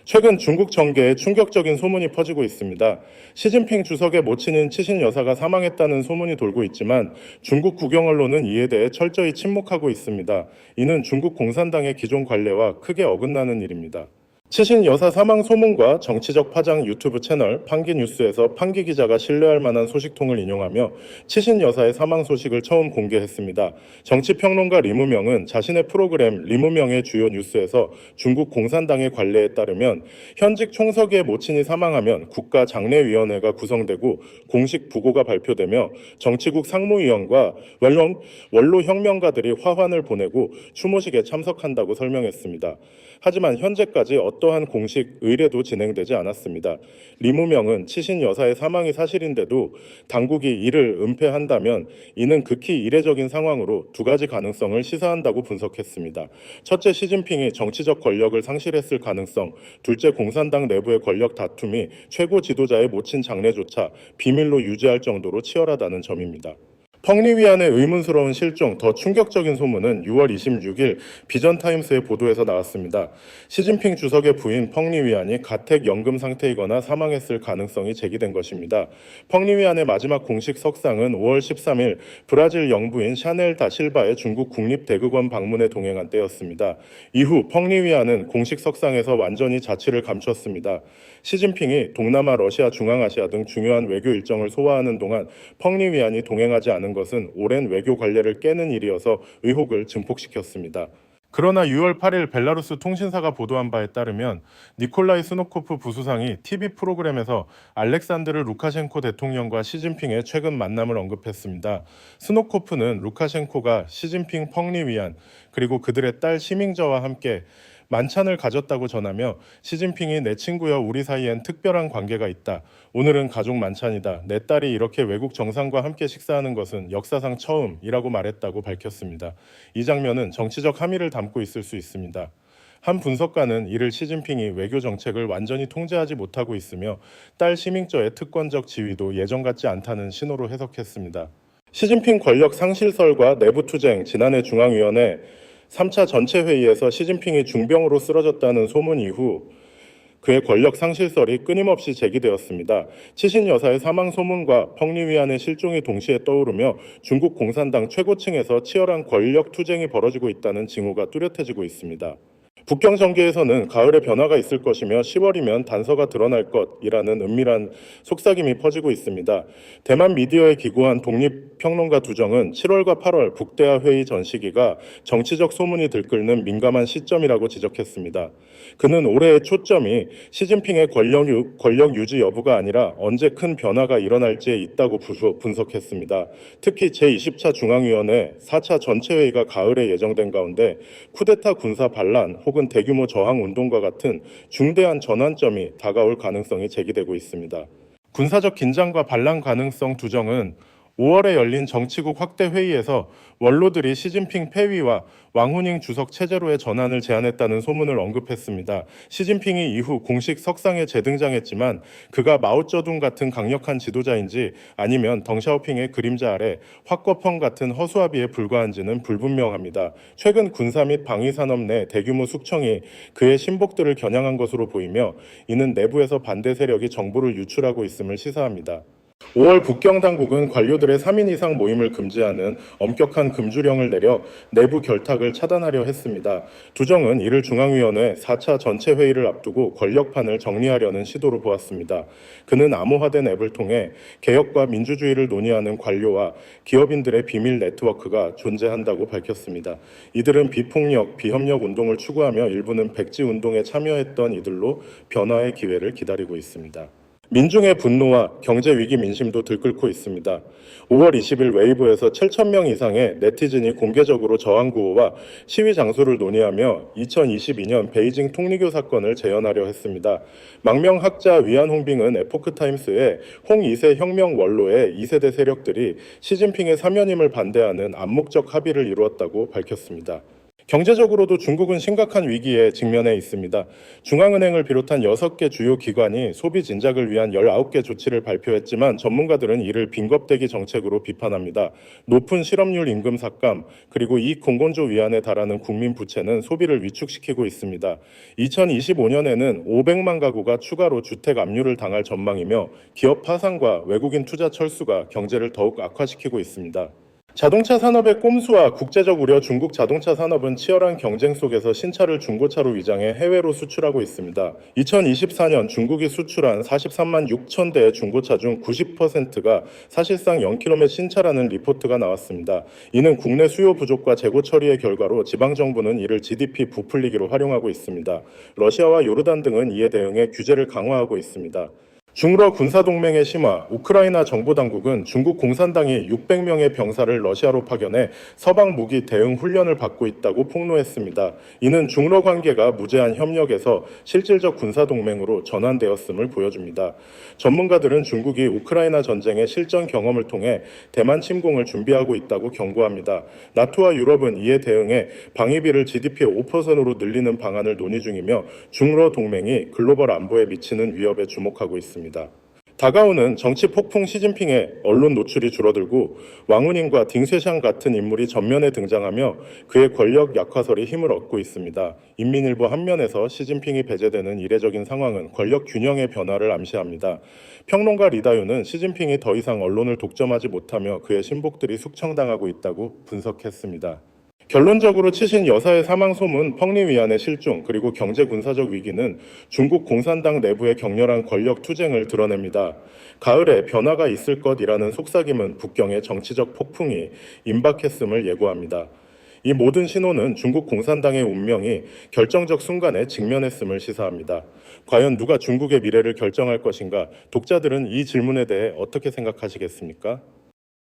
최근 중국 정계에 충격적인 소문이 퍼지고 있습니다. 시진핑 주석의 모친인 치신 여사가 사망했다는 소문이 돌고 있지만 중국 국영 언론은 이에 대해 철저히 침묵하고 있습니다. 이는 중국 공산당의 기존 관례와 크게 어긋나는 일입니다. 치신 여사 사망 소문과 정치적 파장 유튜브 채널 판기 뉴스에서 판기 기자가 신뢰할 만한 소식통을 인용하며 치신 여사의 사망 소식을 처음 공개했습니다. 정치평론가 리무명은 자신의 프로그램 리무명의 주요 뉴스에서 중국 공산당의 관례에 따르면 현직 총서기의 모친이 사망하면 국가장례위원회가 구성되고 공식 부고가 발표되며 정치국 상무위원과 원로 혁명가들이 화환을 보내고 추모식에 참석한다고 설명했습니다. 하지만 현재까지 어떠한 공식 의례도 진행되지 않았습니다. 리무명은 치신 여사의 사망이 사실인데도 당국이 이를 은폐한다면 이는 극히 이례적인 상황으로 두 가지 가능성을 시사한다고 분석했습니다. 첫째, 시진핑이 정치적 권력을 상실했을 가능성, 둘째, 공산당 내부의 권력 다툼이 최고 지도자의 모친 장례조차 비밀로 유지할 정도로 치열하다는 점입니다. 펑리위안의 의문스러운 실종, 더 충격적인 소문은 6월 26일 비전타임스의 보도에서 나왔습니다. 시진핑 주석의 부인 펑리위안이 가택연금 상태이거나 사망했을 가능성이 제기된 것입니다. 펑리위안의 마지막 공식 석상은 5월 13일 브라질 영부인 샤넬 다 실바의 중국 국립대극원 방문에 동행한 때였습니다. 이후 펑리위안은 공식 석상에서 완전히 자취를 감췄습니다. 시진핑이 동남아, 러시아, 중앙아시아 등 중요한 외교 일정을 소화하는 동안 펑리위안이 동행하지 않은 것은 오랜 외교 관례를 깨는 일이어서 의혹을 증폭시켰습니다. 그러나 6월 8일 벨라루스 통신사가 보도한 바에 따르면 니콜라이 스노코프 부수상이 TV 프로그램에서 알렉산드르 루카셴코 대통령과 시진핑의 최근 만남을 언급했습니다. 스노코프는 루카셴코가 시진핑 펑리위안 그리고 그들의 딸 시밍저와 함께 만찬을 가졌다고 전하며 시진핑이 내 친구여 우리 사이엔 특별한 관계가 있다. 오늘은 가족 만찬이다. 내 딸이 이렇게 외국 정상과 함께 식사하는 것은 역사상 처음이라고 말했다고 밝혔습니다. 이 장면은 정치적 함의를 담고 있을 수 있습니다. 한 분석가는 이를 시진핑이 외교 정책을 완전히 통제하지 못하고 있으며 딸 시밍저의 특권적 지위도 예전 같지 않다는 신호로 해석했습니다. 시진핑 권력 상실설과 내부투쟁, 지난해 중앙위원회 3차 전체 회의에서 시진핑이 중병으로 쓰러졌다는 소문 이후 그의 권력 상실설이 끊임없이 제기되었습니다. 치신 여사의 사망 소문과 펑리위안의 실종이 동시에 떠오르며 중국 공산당 최고층에서 치열한 권력 투쟁이 벌어지고 있다는 징후가 뚜렷해지고 있습니다. 북경 정계에서는 가을에 변화가 있을 것이며 10월이면 단서가 드러날 것이라는 은밀한 속삭임이 퍼지고 있습니다. 대만 미디어에 기고한 독립평론가 두정은 7월과 8월 북대화 회의 전 시기가 정치적 소문이 들끓는 민감한 시점이라고 지적했습니다. 그는 올해의 초점이 시진핑의 권력 유지 여부가 아니라 언제 큰 변화가 일어날지에 있다고 분석했습니다. 특히 제20차 중앙위원회 4차 전체 회의가 가을에 예정된 가운데 쿠데타 군사 반란 혹은 대규모 저항 운동과 같은 중대한 전환점이 다가올 가능성이 제기되고 있습니다. 군사적 긴장과 반란 가능성 두정은 5월에 열린 정치국 확대 회의에서 원로들이 시진핑 폐위와 왕후닝 주석 체제로의 전환을 제안했다는 소문을 언급했습니다. 시진핑이 이후 공식 석상에 재등장했지만 그가 마오쩌둥 같은 강력한 지도자인지 아니면 덩샤오핑의 그림자 아래 확거펑 같은 허수아비에 불과한지는 불분명합니다. 최근 군사 및 방위산업 내 대규모 숙청이 그의 신복들을 겨냥한 것으로 보이며 이는 내부에서 반대 세력이 정보를 유출하고 있음을 시사합니다. 5월 북경 당국은 관료들의 3인 이상 모임을 금지하는 엄격한 금주령을 내려 내부 결탁을 차단하려 했습니다. 두정은 이를 중앙위원회 4차 전체 회의를 앞두고 권력판을 정리하려는 시도로 보았습니다. 그는 암호화된 앱을 통해 개혁과 민주주의를 논의하는 관료와 기업인들의 비밀 네트워크가 존재한다고 밝혔습니다. 이들은 비폭력, 비협력 운동을 추구하며 일부는 백지 운동에 참여했던 이들로 변화의 기회를 기다리고 있습니다. 민중의 분노와 경제 위기 민심도 들끓고 있습니다. 5월 20일 웨이보에서 7,000명 이상의 네티즌이 공개적으로 저항 구호와 시위 장소를 논의하며 2022년 베이징 통리교 사건을 재현하려 했습니다. 망명 학자 위안 홍빙은 에포크타임스에 홍 2세 혁명 원로의 2세대 세력들이 시진핑의 사면임을 반대하는 암묵적 합의를 이루었다고 밝혔습니다. 경제적으로도 중국은 심각한 위기에 직면해 있습니다. 중앙은행을 비롯한 6개 주요 기관이 소비 진작을 위한 19개 조치를 발표했지만 전문가들은 이를 빈겁대기 정책으로 비판합니다. 높은 실업률 임금 삭감, 그리고 이익 공건조 위안에 달하는 국민 부채는 소비를 위축시키고 있습니다. 2025년에는 500만 가구가 추가로 주택 압류를 당할 전망이며 기업 파산과 외국인 투자 철수가 경제를 더욱 악화시키고 있습니다. 자동차 산업의 꼼수와 국제적 우려. 중국 자동차 산업은 치열한 경쟁 속에서 신차를 중고차로 위장해 해외로 수출하고 있습니다. 2024년 중국이 수출한 43만 6천 대의 중고차 중 90%가 사실상 0km 신차라는 리포트가 나왔습니다. 이는 국내 수요 부족과 재고 처리의 결과로 지방정부는 이를 GDP 부풀리기로 활용하고 있습니다. 러시아와 요르단 등은 이에 대응해 규제를 강화하고 있습니다. 중러 군사동맹의 심화. 우크라이나 정보당국은 중국 공산당이 600명의 병사를 러시아로 파견해 서방 무기 대응 훈련을 받고 있다고 폭로했습니다. 이는 중러 관계가 무제한 협력에서 실질적 군사동맹으로 전환되었음을 보여줍니다. 전문가들은 중국이 우크라이나 전쟁의 실전 경험을 통해 대만 침공을 준비하고 있다고 경고합니다. 나토와 유럽은 이에 대응해 방위비를 GDP의 5%로 늘리는 방안을 논의 중이며 중러 동맹이 글로벌 안보에 미치는 위협에 주목하고 있습니다. 다가오는 정치 폭풍. 시진핑의 언론 노출이 줄어들고 왕운인과 딩쇠샹 같은 인물이 전면에 등장하며 그의 권력 약화설이 힘을 얻고 있습니다. 인민일보 한 면에서 시진핑이 배제되는 이례적인 상황은 권력 균형의 변화를 암시합니다. 평론가 리다유는 시진핑이 더 이상 언론을 독점하지 못하며 그의 신복들이 숙청당하고 있다고 분석했습니다. 결론적으로 치신 여사의 사망 소문, 펑리 위안의 실종, 그리고 경제 군사적 위기는 중국 공산당 내부의 격렬한 권력 투쟁을 드러냅니다. 가을에 변화가 있을 것이라는 속삭임은 북경의 정치적 폭풍이 임박했음을 예고합니다. 이 모든 신호는 중국 공산당의 운명이 결정적 순간에 직면했음을 시사합니다. 과연 누가 중국의 미래를 결정할 것인가? 독자들은 이 질문에 대해 어떻게 생각하시겠습니까?